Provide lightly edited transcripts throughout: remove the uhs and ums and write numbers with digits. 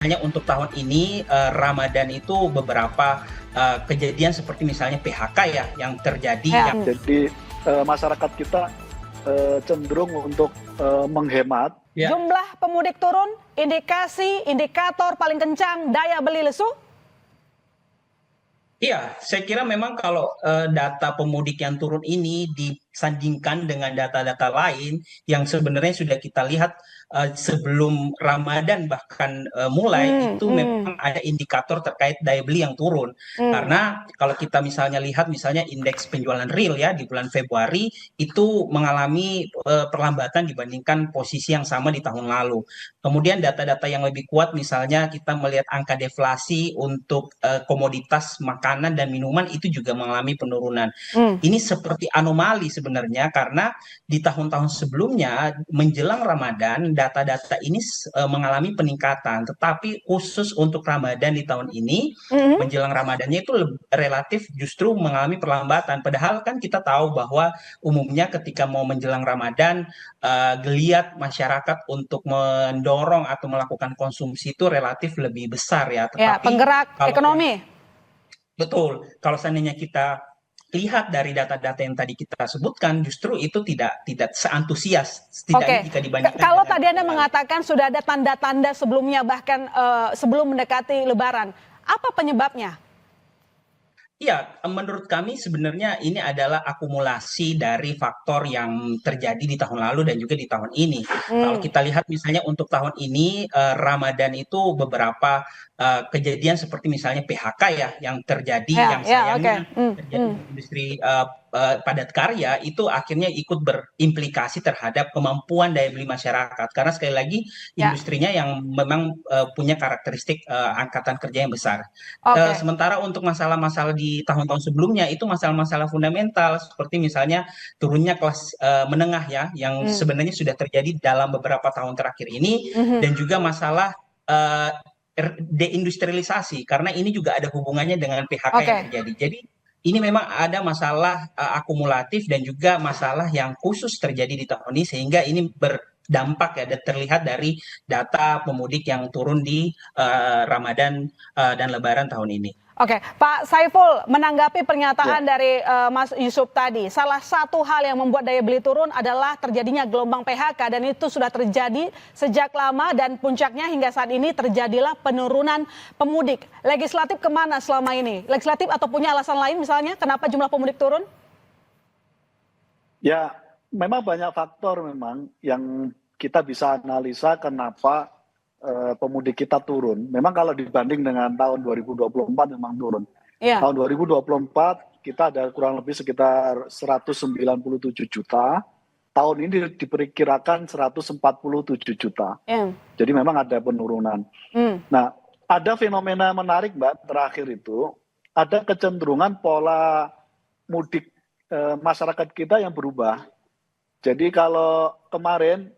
Hanya untuk tahun ini Ramadan itu beberapa kejadian seperti misalnya PHK ya yang terjadi Ya. yang Jadi masyarakat kita cenderung untuk menghemat. Ya. Jumlah pemudik turun, indikator paling kencang daya beli lesu. Iya, saya kira memang kalau data pemudik yang turun ini disandingkan dengan data-data lain yang sebenarnya sudah kita lihat sebelum Ramadan bahkan mulai itu memang ada indikator terkait daya beli yang turun. Karena kalau kita misalnya lihat misalnya indeks penjualan real ya di bulan Februari itu mengalami perlambatan dibandingkan posisi yang sama di tahun lalu. Kemudian data-data yang lebih kuat misalnya kita melihat angka deflasi untuk komoditas makanan dan minuman itu juga mengalami penurunan. Ini seperti anomali sebenarnya karena di tahun-tahun sebelumnya menjelang Ramadan data-data ini mengalami peningkatan, tetapi khusus untuk Ramadan di tahun ini menjelang Ramadannya itu relatif justru mengalami perlambatan. Padahal kan kita tahu bahwa umumnya ketika mau menjelang Ramadan geliat masyarakat untuk mendorong atau melakukan konsumsi itu relatif lebih besar ya. Ya, Tetapi penggerak kalau ekonomi. betul, kalau seandainya kita lihat dari data-data yang tadi kita sebutkan, justru itu tidak seantusias, setidaknya Oke, jika dibandingkan kalau dengan tadi Anda tahun lalu. mengatakan sudah ada tanda-tanda sebelumnya bahkan sebelum mendekati Lebaran, apa penyebabnya? Ya, menurut kami sebenarnya ini adalah akumulasi dari faktor yang terjadi di tahun lalu dan juga di tahun ini. Kalau kita lihat misalnya untuk tahun ini Ramadan itu beberapa kejadian seperti misalnya PHK ya yang terjadi, Ya, yang ya, oke. sayangnya terjadi di industri padat karya itu akhirnya ikut berimplikasi terhadap kemampuan daya beli masyarakat. Karena sekali lagi Ya, industrinya yang memang punya karakteristik angkatan kerja yang besar. oke. Sementara untuk masalah-masalah di tahun-tahun sebelumnya itu masalah-masalah fundamental seperti misalnya turunnya kelas menengah ya yang sebenarnya sudah terjadi dalam beberapa tahun terakhir ini dan juga masalah eh, deindustrialisasi karena ini juga ada hubungannya dengan PHK yang Oke. terjadi. Jadi ini memang ada masalah akumulatif dan juga masalah yang khusus terjadi di tahun ini sehingga ini berdampak ya dan terlihat dari data pemudik yang turun di Ramadan dan Lebaran tahun ini. Oke, Pak Saiful, menanggapi pernyataan Ya, dari Mas Yusuf tadi, salah satu hal yang membuat daya beli turun adalah terjadinya gelombang PHK dan itu sudah terjadi sejak lama dan puncaknya hingga saat ini terjadilah penurunan pemudik. Legislatif kemana selama ini? Legislatif atau punya alasan lain misalnya kenapa jumlah pemudik turun? ya, memang banyak faktor memang yang kita bisa analisa kenapa pemudik kita turun. Memang kalau dibanding dengan tahun 2024 memang turun. Iya. Tahun 2024 kita ada kurang lebih sekitar 197 juta. Tahun ini diperkirakan 147 juta. Iya. Jadi memang ada penurunan. Nah, ada fenomena menarik Mbak terakhir itu, ada kecenderungan pola mudik masyarakat kita yang berubah. Jadi kalau kemarin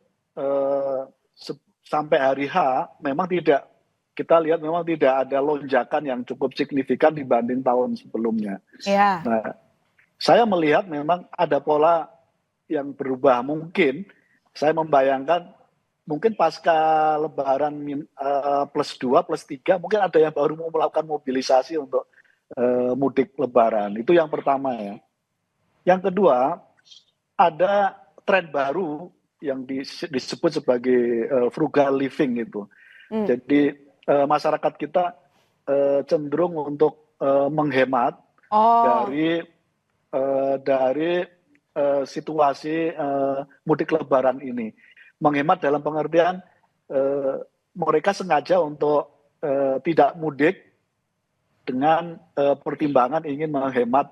sampai hari H memang tidak, kita lihat memang tidak ada lonjakan yang cukup signifikan dibanding tahun sebelumnya. Iya. Nah, saya melihat memang ada pola yang berubah. Mungkin saya membayangkan mungkin pasca Lebaran plus 2, plus 3, mungkin ada yang baru mau melakukan mobilisasi untuk mudik Lebaran. Itu yang pertama ya. Yang kedua, ada tren baru yang disebut sebagai frugal living itu. Jadi masyarakat kita cenderung untuk menghemat dari situasi mudik Lebaran ini. Menghemat dalam pengertian mereka sengaja untuk tidak mudik dengan pertimbangan ingin menghemat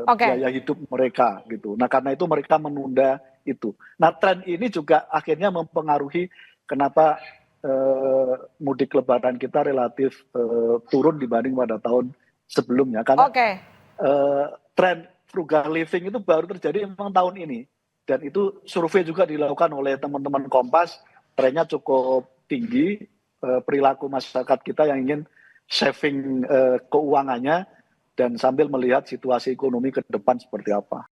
biaya hidup mereka gitu. Nah karena itu mereka menunda itu. Nah tren ini juga akhirnya mempengaruhi kenapa mudik Lebaran kita relatif turun dibanding pada tahun sebelumnya. Karena tren frugal living itu baru terjadi memang tahun ini. Dan itu survei juga dilakukan oleh teman-teman Kompas, trennya cukup tinggi, perilaku masyarakat kita yang ingin saving keuangannya dan sambil melihat situasi ekonomi ke depan seperti apa.